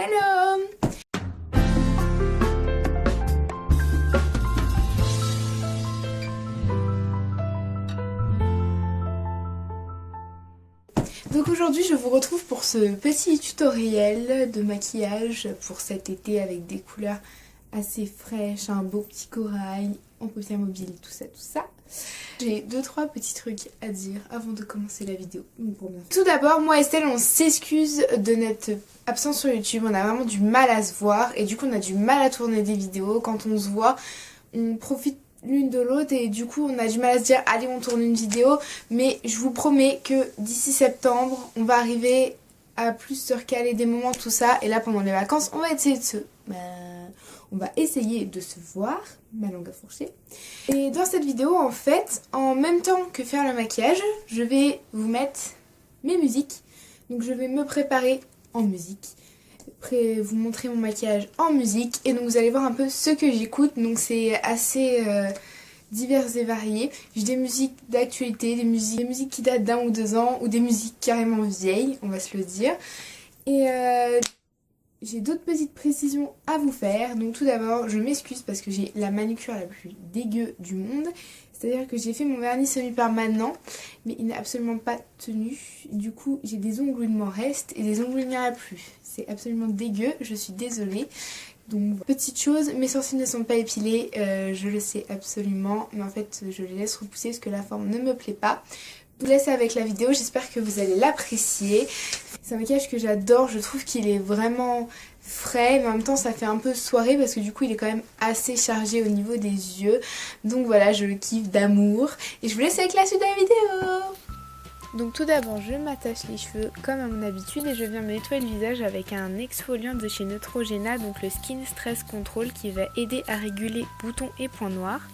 Hello! Donc aujourd'hui je vous retrouve pour ce petit tutoriel de maquillage pour cet été avec des couleurs assez fraîches, un beau petit corail, en paupières mobiles, tout ça. J'ai 2-3 petits trucs à dire avant de commencer la vidéo. Tout d'abord, moi et Estelle on s'excuse de notre absence sur YouTube, on a vraiment du mal à se voir et du coup on a du mal à tourner des vidéos. Quand on se voit, on profite l'une de l'autre et du coup on a du mal à se dire allez on tourne une vidéo, mais je vous promets que d'ici septembre on va arriver à plus se recaler des moments, tout ça, et là pendant les vacances on va essayer de se voir, ma langue a fourché. Et dans cette vidéo en fait, en même temps que faire le maquillage, je vais vous mettre mes musiques, donc je vais me préparer en musique, vous montrer mon maquillage en musique, et donc vous allez voir un peu ce que j'écoute. Donc c'est assez divers et varié. J'ai des musiques d'actualité, des musiques qui datent d'1 ou 2 ans, ou des musiques carrément vieilles, on va se le dire. Et j'ai d'autres petites précisions à vous faire. Donc tout d'abord, je m'excuse parce que j'ai la manucure la plus dégueu du monde. C'est-à-dire que j'ai fait mon vernis semi-permanent, mais il n'a absolument pas tenu. Du coup, j'ai des ongles où il m'en reste et des ongles où il n'y en a plus. C'est absolument dégueu, je suis désolée. Donc, petite chose, mes sourcils ne sont pas épilés, je le sais absolument. Mais en fait, je les laisse repousser parce que la forme ne me plaît pas. Je vous laisse avec la vidéo, j'espère que vous allez l'apprécier. C'est un maquillage que j'adore, je trouve qu'il est vraiment frais, mais en même temps ça fait un peu soirée parce que du coup il est quand même assez chargé au niveau des yeux. Donc voilà, je le kiffe d'amour et je vous laisse avec la suite de la vidéo. Donc tout d'abord je m'attache les cheveux comme à mon habitude et je viens me nettoyer le visage avec un exfoliant de chez Neutrogena, donc le Skin Stress Control, qui va aider à réguler boutons et points noirs.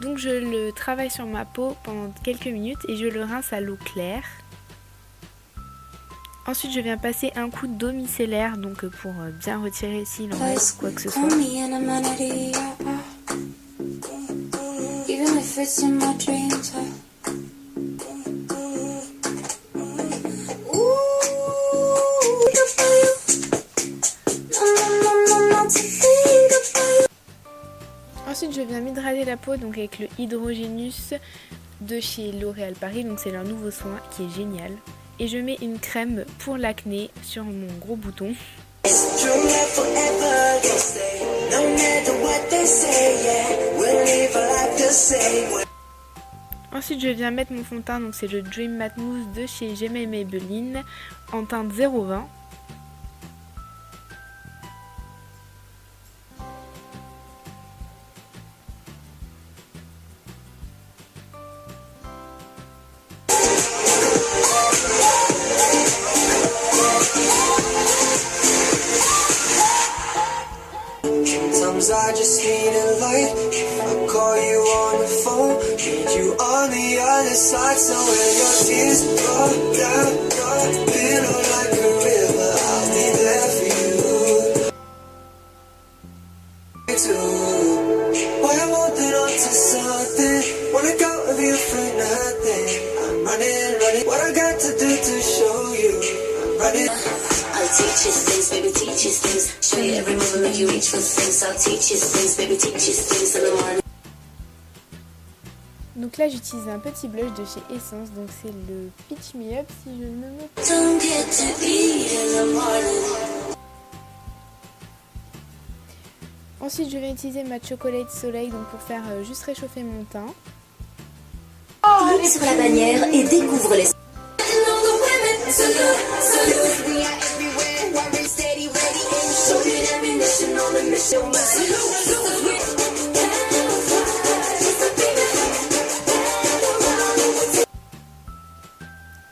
Donc je le travaille sur ma peau pendant quelques minutes et je le rince à l'eau claire. Ensuite je viens passer un coup d'eau micellaire, donc pour bien retirer s'il en reste quoi que ce soit. Ensuite je viens m'hydrater la peau donc avec le Hydrogénus de chez L'Oréal Paris, donc c'est leur nouveau soin qui est génial. Et je mets une crème pour l'acné sur mon gros bouton. Ensuite je viens mettre mon fond de teint, donc c'est le Dream Matte Mousse de chez Gemma Maybelline en teinte 020. I just need a light. I call you on the phone, need you on the other side. So when your tears fall down your pillow like a river, I'll be there for you. Me too. Why I'm holding on to something? Wanna go with you for nothing. I'm running. What I got to do to show you? I'm running. I'll teach you things, baby, teach you things. Show you every move and make you reach for things. I'll teach you things, baby, teach you things in the morning. Donc là j'utilise un petit blush de chez Essence, donc c'est le Peach Me Up si je ne me trompe. Don't get to eat in the morning. Ensuite je vais utiliser ma Chocolate Soleil donc pour faire juste réchauffer mon teint. Clique sur la bannière et découvre les...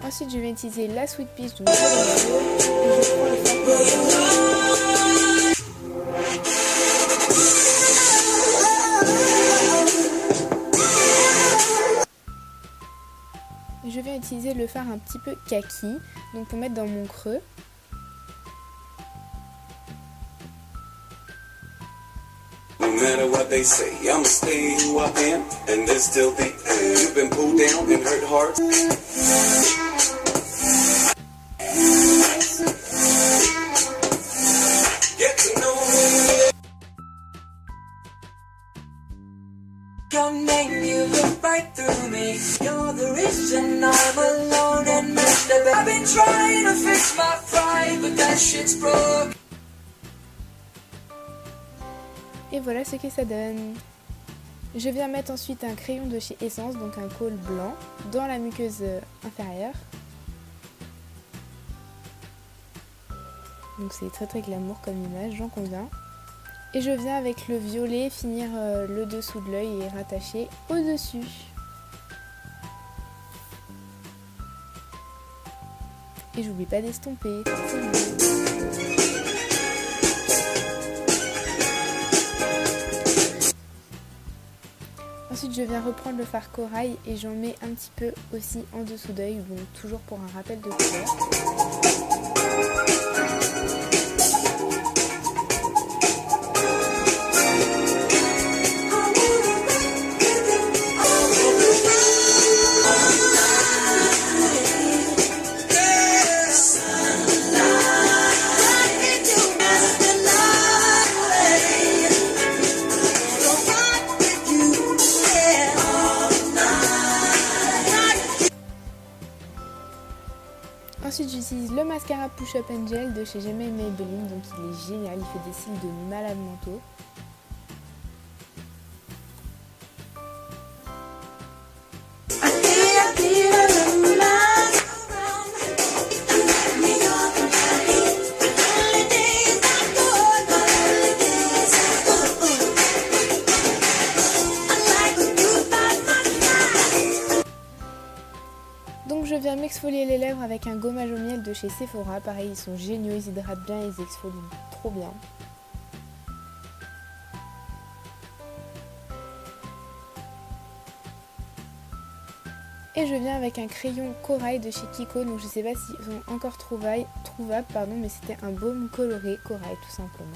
Ensuite je vais utiliser la Sweet Peach donc et je prends le fard. Je vais utiliser le fard un petit peu kaki, donc pour mettre dans mon creux. No matter what they say, I'ma stay who I am, and there's still the end. You've been pulled down and hurt hard. me. You're the reason I'm alone and messed up. I've been trying to fix my pride, but that shit's broke. Et voilà ce que ça donne. Je viens mettre ensuite un crayon de chez Essence, donc un col blanc, dans la muqueuse inférieure. Donc c'est très très glamour comme image, j'en conviens. Et je viens avec le violet finir le dessous de l'œil et rattacher au-dessus. Et j'oublie pas d'estomper. Ensuite je viens reprendre le fard corail et j'en mets un petit peu aussi en dessous d'œil, donc toujours pour un rappel de couleur. Ensuite j'utilise le mascara Push Up Angel de chez Gemma Maybelline, donc il est génial, il fait des cils de malade mentaux. Donc je viens m'exfolier les lèvres avec un gommage au miel de chez Sephora. Pareil, ils sont géniaux, ils hydratent bien, ils exfolient trop bien. Et je viens avec un crayon corail de chez Kiko, donc je sais pas s'ils sont encore trouvables, mais c'était un baume coloré corail tout simplement.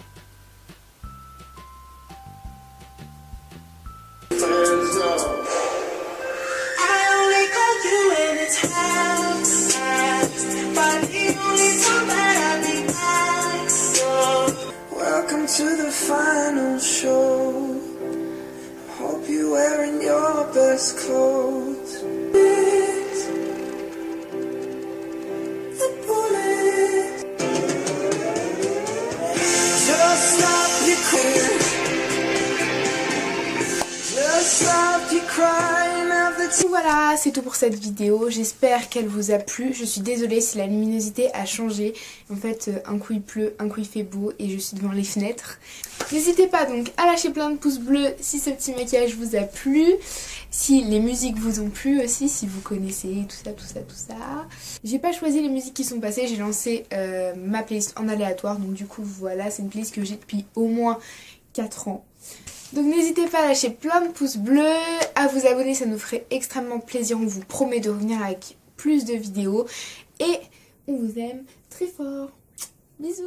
Welcome to the final show. Hope you're wearing your best clothes. The bullet. Just stop your crying. Just stop your crying of the tears. Voilà, c'est tout pour cette vidéo, j'espère qu'elle vous a plu. Je suis désolée si la luminosité a changé. En fait, un coup il pleut, un coup il fait beau et je suis devant les fenêtres. N'hésitez pas donc à lâcher plein de pouces bleus si ce petit maquillage vous a plu, si les musiques vous ont plu aussi, si vous connaissez tout ça. J'ai pas choisi les musiques qui sont passées, j'ai lancé ma playlist en aléatoire, donc du coup voilà, c'est une playlist que j'ai depuis au moins 4 ans. Donc n'hésitez pas à lâcher plein de pouces bleus, à vous abonner, ça nous ferait extrêmement plaisir. On vous promet de revenir avec plus de vidéos et on vous aime très fort. Bisous.